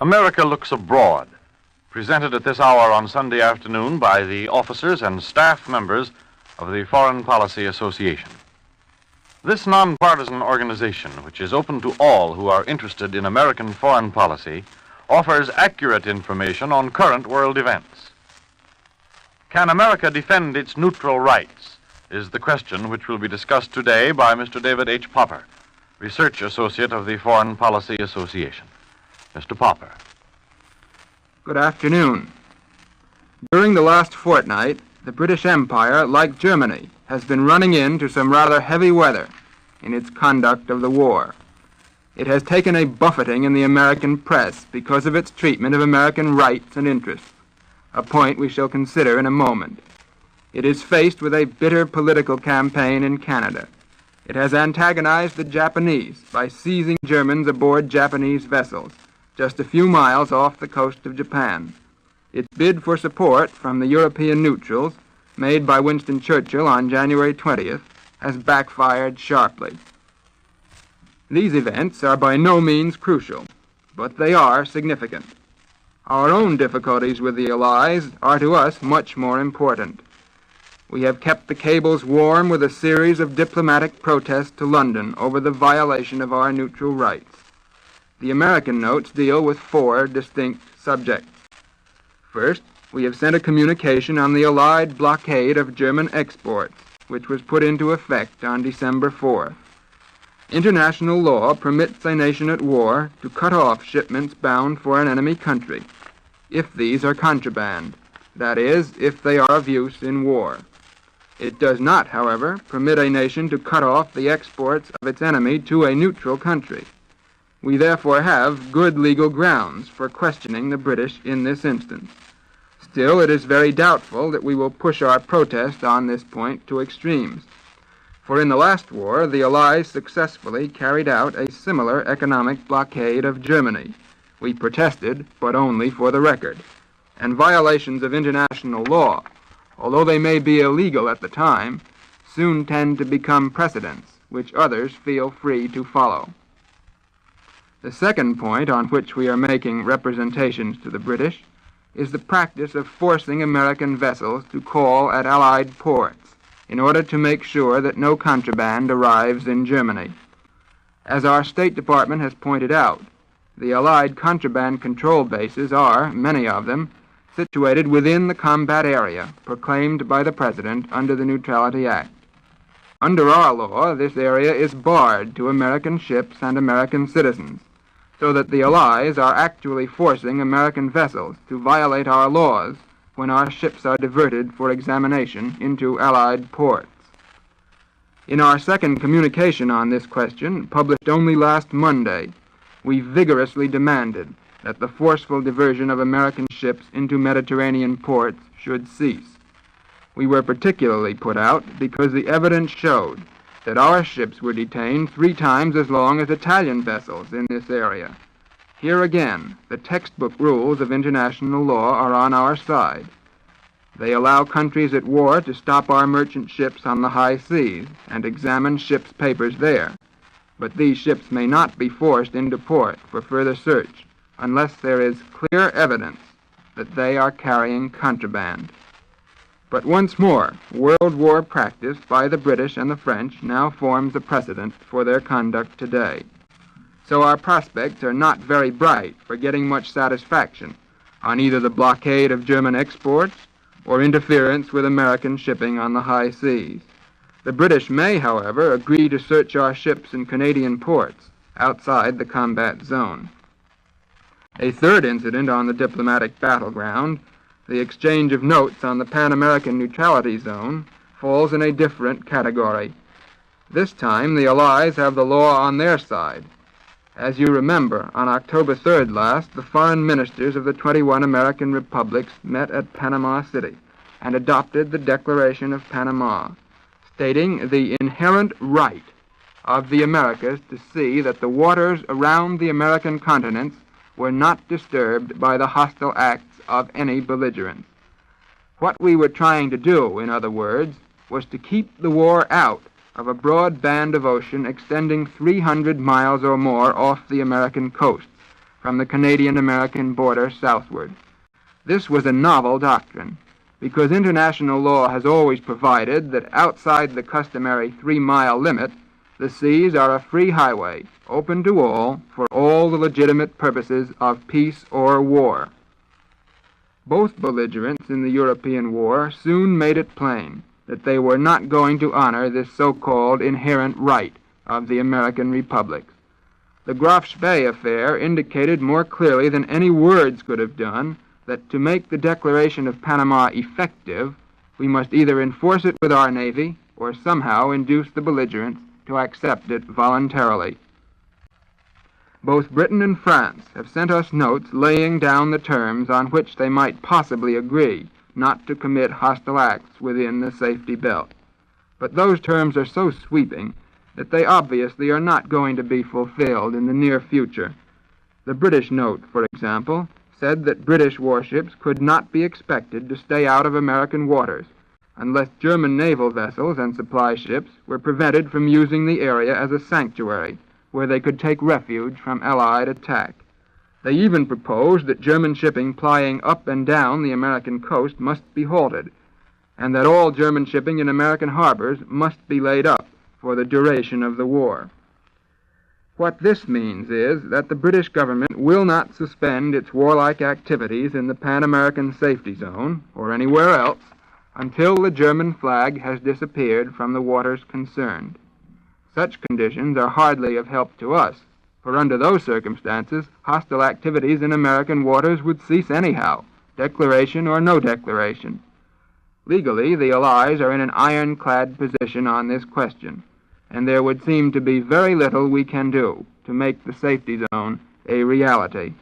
America Looks Abroad, presented at this hour on Sunday afternoon by the officers and staff members of the Foreign Policy Association. This nonpartisan organization, which is open to all who are interested in American foreign policy, offers accurate information on current world events. Can America defend its neutral rights? Is the question which will be discussed today by Mr. David H. Popper, Research Associate of the Foreign Policy Association. Mr. Popper. Good afternoon. During the last fortnight, the British Empire, like Germany, has been running into some rather heavy weather in its conduct of the war. It has taken a buffeting in the American press because of its treatment of American rights and interests, a point we shall consider in a moment. It is faced with a bitter political campaign in Canada. It has antagonized the Japanese by seizing Germans aboard Japanese vessels, just a few miles off the coast of Japan. Its bid for support from the European neutrals, made by Winston Churchill on January 20th, has backfired sharply. These events are by no means crucial, but they are significant. Our own difficulties with the Allies are to us much more important. We have kept the cables warm with a series of diplomatic protests to London over the violation of our neutral rights. The American notes deal with 4 distinct subjects. First, we have sent a communication on the Allied blockade of German exports, which was put into effect on December 4th. International law permits a nation at war to cut off shipments bound for an enemy country, if these are contraband, that is, if they are of use in war. It does not, however, permit a nation to cut off the exports of its enemy to a neutral country. We therefore have good legal grounds for questioning the British in this instance. Still, it is very doubtful that we will push our protest on this point to extremes. For in the last war, the Allies successfully carried out a similar economic blockade of Germany. We protested, but only for the record. And violations of international law, although they may be illegal at the time, soon tend to become precedents, which others feel free to follow. The second point on which we are making representations to the British is the practice of forcing American vessels to call at Allied ports in order to make sure that no contraband arrives in Germany. As our State Department has pointed out, the Allied contraband control bases are, many of them, situated within the combat area proclaimed by the President under the Neutrality Act. Under our law, this area is barred to American ships and American citizens, so that the Allies are actually forcing American vessels to violate our laws when our ships are diverted for examination into Allied ports. In our second communication on this question, published only last Monday, we vigorously demanded that the forceful diversion of American ships into Mediterranean ports should cease. We were particularly put out because the evidence showed that our ships were detained 3 times as long as Italian vessels in this area. Here again, the textbook rules of international law are on our side. They allow countries at war to stop our merchant ships on the high seas and examine ships' papers there, but these ships may not be forced into port for further search unless there is clear evidence that they are carrying contraband. But once more, World War practice by the British and the French now forms a precedent for their conduct today. So our prospects are not very bright for getting much satisfaction on either the blockade of German exports or interference with American shipping on the high seas. The British may, however, agree to search our ships in Canadian ports outside the combat zone. A third incident on the diplomatic battleground, the exchange of notes on the Pan-American neutrality zone, falls in a different category. This time, the Allies have the law on their side. As you remember, on October 3rd last, the foreign ministers of the 21 American republics met at Panama City and adopted the Declaration of Panama, stating the inherent right of the Americas to see that the waters around the American continents were not disturbed by the hostile acts of any belligerent. What we were trying to do, in other words, was to keep the war out of a broad band of ocean extending 300 miles or more off the American coast, from the Canadian-American border southward. This was a novel doctrine, because international law has always provided that outside the customary 3-mile limit, the seas are a free highway, open to all, for all the legitimate purposes of peace or war. Both belligerents in the European War soon made it plain that they were not going to honor this so-called inherent right of the American republics. The Graf Spee affair indicated more clearly than any words could have done that to make the Declaration of Panama effective, we must either enforce it with our Navy or somehow induce the belligerents to accept it voluntarily. Both Britain and France have sent us notes laying down the terms on which they might possibly agree not to commit hostile acts within the safety belt. But those terms are so sweeping that they obviously are not going to be fulfilled in the near future. The British note, for example, said that British warships could not be expected to stay out of American waters unless German naval vessels and supply ships were prevented from using the area as a sanctuary where they could take refuge from Allied attack. They even proposed that German shipping plying up and down the American coast must be halted, and that all German shipping in American harbors must be laid up for the duration of the war. What this means is that the British government will not suspend its warlike activities in the Pan-American Safety Zone, or anywhere else, until the German flag has disappeared from the waters concerned. Such conditions are hardly of help to us, for under those circumstances, hostile activities in American waters would cease anyhow, declaration or no declaration. Legally, the Allies are in an ironclad position on this question, and there would seem to be very little we can do to make the safety zone a reality.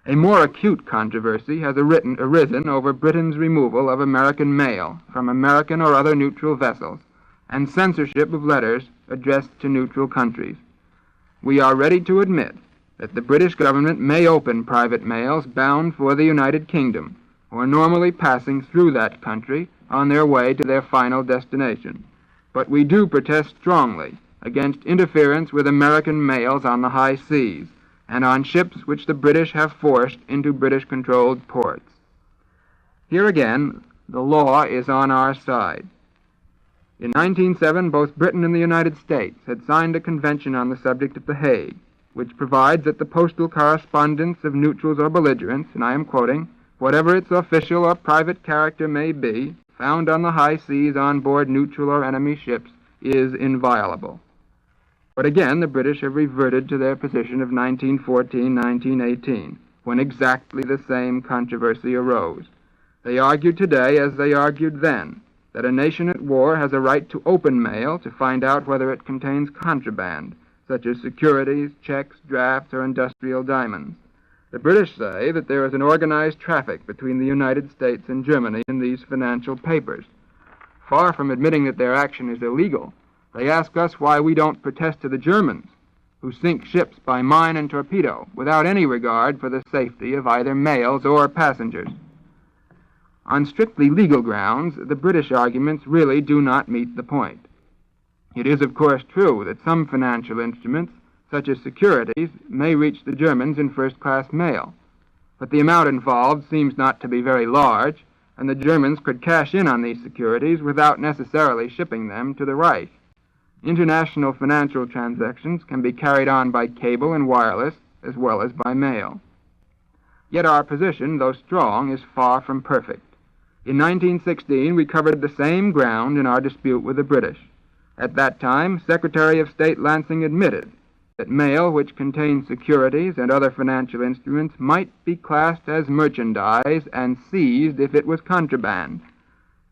A more acute controversy has arisen over Britain's removal of American mail from American or other neutral vessels and censorship of letters addressed to neutral countries. We are ready to admit that the British government may open private mails bound for the United Kingdom or normally passing through that country on their way to their final destination. But we do protest strongly against interference with American mails on the high seas and on ships which the British have forced into British-controlled ports. Here again, the law is on our side. In 1907, both Britain and the United States had signed a convention on the subject at The Hague, which provides that the postal correspondence of neutrals or belligerents, and I am quoting, whatever its official or private character may be, found on the high seas on board neutral or enemy ships, is inviolable. But again, the British have reverted to their position of 1914-1918, when exactly the same controversy arose. They argue today, as they argued then, that a nation at war has a right to open mail to find out whether it contains contraband, such as securities, checks, drafts, or industrial diamonds. The British say that there is an organized traffic between the United States and Germany in these financial papers. Far from admitting that their action is illegal, they ask us why we don't protest to the Germans, who sink ships by mine and torpedo without any regard for the safety of either mails or passengers. On strictly legal grounds, the British arguments really do not meet the point. It is, of course, true that some financial instruments, such as securities, may reach the Germans in first-class mail, but the amount involved seems not to be very large, and the Germans could cash in on these securities without necessarily shipping them to the Reich. International financial transactions can be carried on by cable and wireless as well as by mail. Yet our position, though strong, is far from perfect. In 1916, we covered the same ground in our dispute with the British. At that time, Secretary of State Lansing admitted that mail which contained securities and other financial instruments might be classed as merchandise and seized if it was contraband.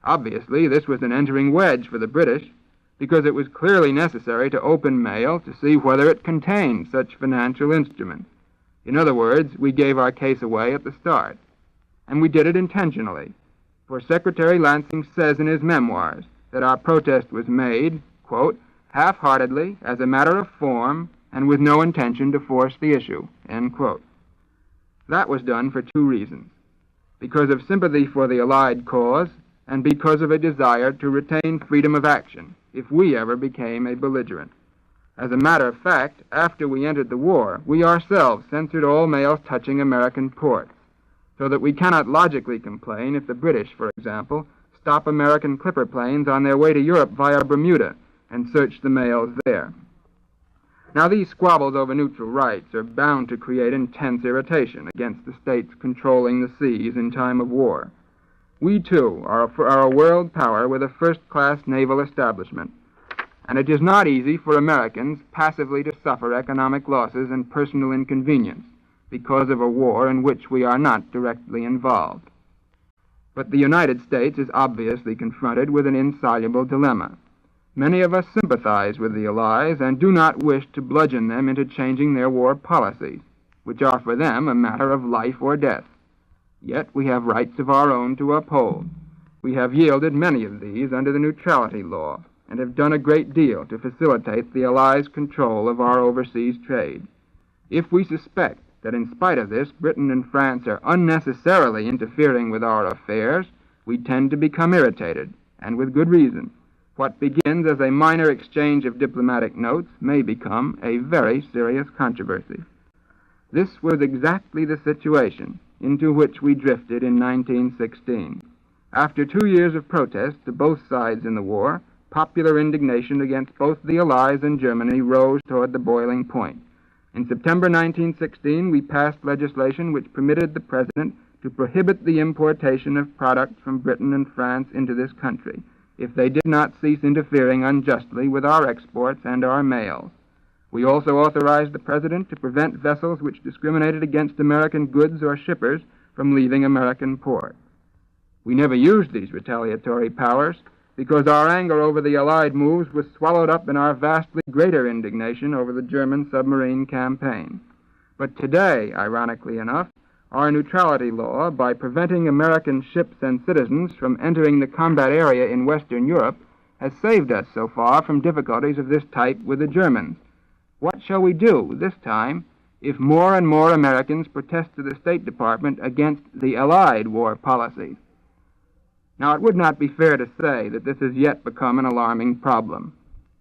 Obviously, this was an entering wedge for the British, because it was clearly necessary to open mail to see whether it contained such financial instruments. In other words, we gave our case away at the start. And we did it intentionally, for Secretary Lansing says in his memoirs that our protest was made, quote, half-heartedly, as a matter of form, and with no intention to force the issue, end quote. That was done for two reasons: because of sympathy for the Allied cause, and because of a desire to retain freedom of action if we ever became a belligerent. As a matter of fact, after we entered the war, we ourselves censored all mails touching American ports, so that we cannot logically complain if the British, for example, stop American clipper planes on their way to Europe via Bermuda and search the mails there. Now, these squabbles over neutral rights are bound to create intense irritation against the states controlling the seas in time of war. We, too, are a world power with a first-class naval establishment, and it is not easy for Americans passively to suffer economic losses and personal inconvenience because of a war in which we are not directly involved. But the United States is obviously confronted with an insoluble dilemma. Many of us sympathize with the Allies and do not wish to bludgeon them into changing their war policies, which are for them a matter of life or death. Yet we have rights of our own to uphold. We have yielded many of these under the Neutrality law and have done a great deal to facilitate the Allies' control of our overseas trade. If we suspect that in spite of this, Britain and France are unnecessarily interfering with our affairs, we tend to become irritated, and with good reason. What begins as a minor exchange of diplomatic notes may become a very serious controversy. This was exactly the situation into which we drifted in 1916. After 2 years of protest to both sides in the war, popular indignation against both the Allies and Germany rose toward the boiling point. In September 1916, we passed legislation which permitted the President to prohibit the importation of products from Britain and France into this country if they did not cease interfering unjustly with our exports and our mails. We also authorized the President to prevent vessels which discriminated against American goods or shippers from leaving American ports. We never used these retaliatory powers because our anger over the Allied moves was swallowed up in our vastly greater indignation over the German submarine campaign. But today, ironically enough, our neutrality law, by preventing American ships and citizens from entering the combat area in Western Europe, has saved us so far from difficulties of this type with the Germans. What shall we do this time if more and more Americans protest to the State Department against the Allied war policies? Now, it would not be fair to say that this has yet become an alarming problem.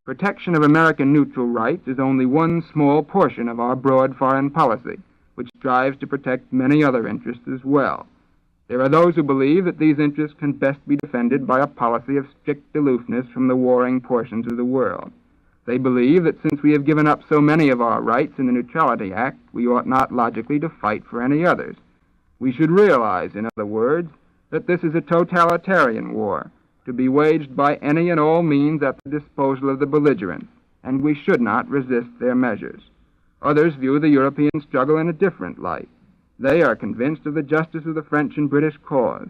Protection of American neutral rights is only one small portion of our broad foreign policy, which strives to protect many other interests as well. There are those who believe that these interests can best be defended by a policy of strict aloofness from the warring portions of the world. They believe that since we have given up so many of our rights in the Neutrality Act, we ought not logically to fight for any others. We should realize, in other words, that this is a totalitarian war, to be waged by any and all means at the disposal of the belligerents, and we should not resist their measures. Others view the European struggle in a different light. They are convinced of the justice of the French and British cause,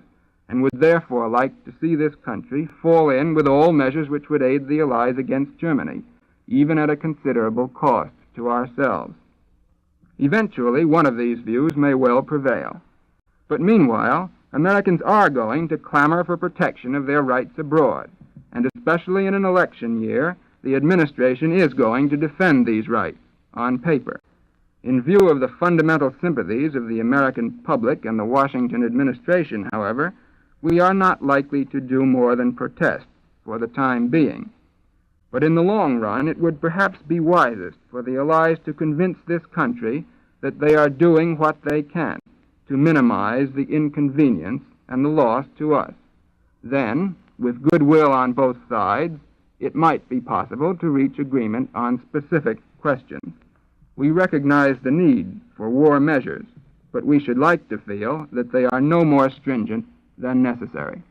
and would therefore like to see this country fall in with all measures which would aid the Allies against Germany, even at a considerable cost to ourselves. Eventually, one of these views may well prevail. But meanwhile, Americans are going to clamor for protection of their rights abroad, and especially in an election year, the administration is going to defend these rights on paper. In view of the fundamental sympathies of the American public and the Washington administration, however, we are not likely to do more than protest for the time being. But in the long run, it would perhaps be wisest for the Allies to convince this country that they are doing what they can to minimize the inconvenience and the loss to us. Then, with goodwill on both sides, it might be possible to reach agreement on specific questions. We recognize the need for war measures, but we should like to feel that they are no more stringent than necessary.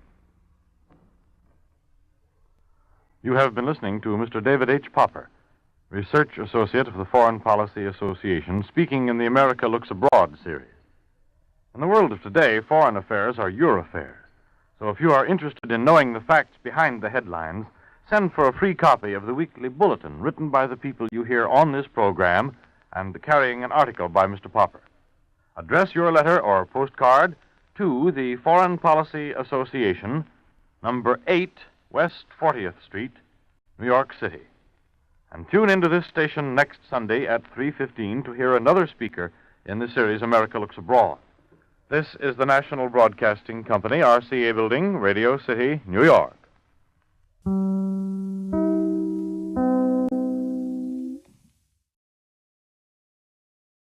You have been listening to Mr. David H. Popper, Research Associate of the Foreign Policy Association, speaking in the America Looks Abroad series. In the world of today, foreign affairs are your affairs. So if you are interested in knowing the facts behind the headlines, send for a free copy of the weekly bulletin written by the people you hear on this program and carrying an article by Mr. Popper. Address your letter or postcard to the Foreign Policy Association, number 8 West 40th Street, New York City. And tune into this station next Sunday at 3:15 to hear another speaker in the series America Looks Abroad. This is the National Broadcasting Company, RCA Building, Radio City, New York.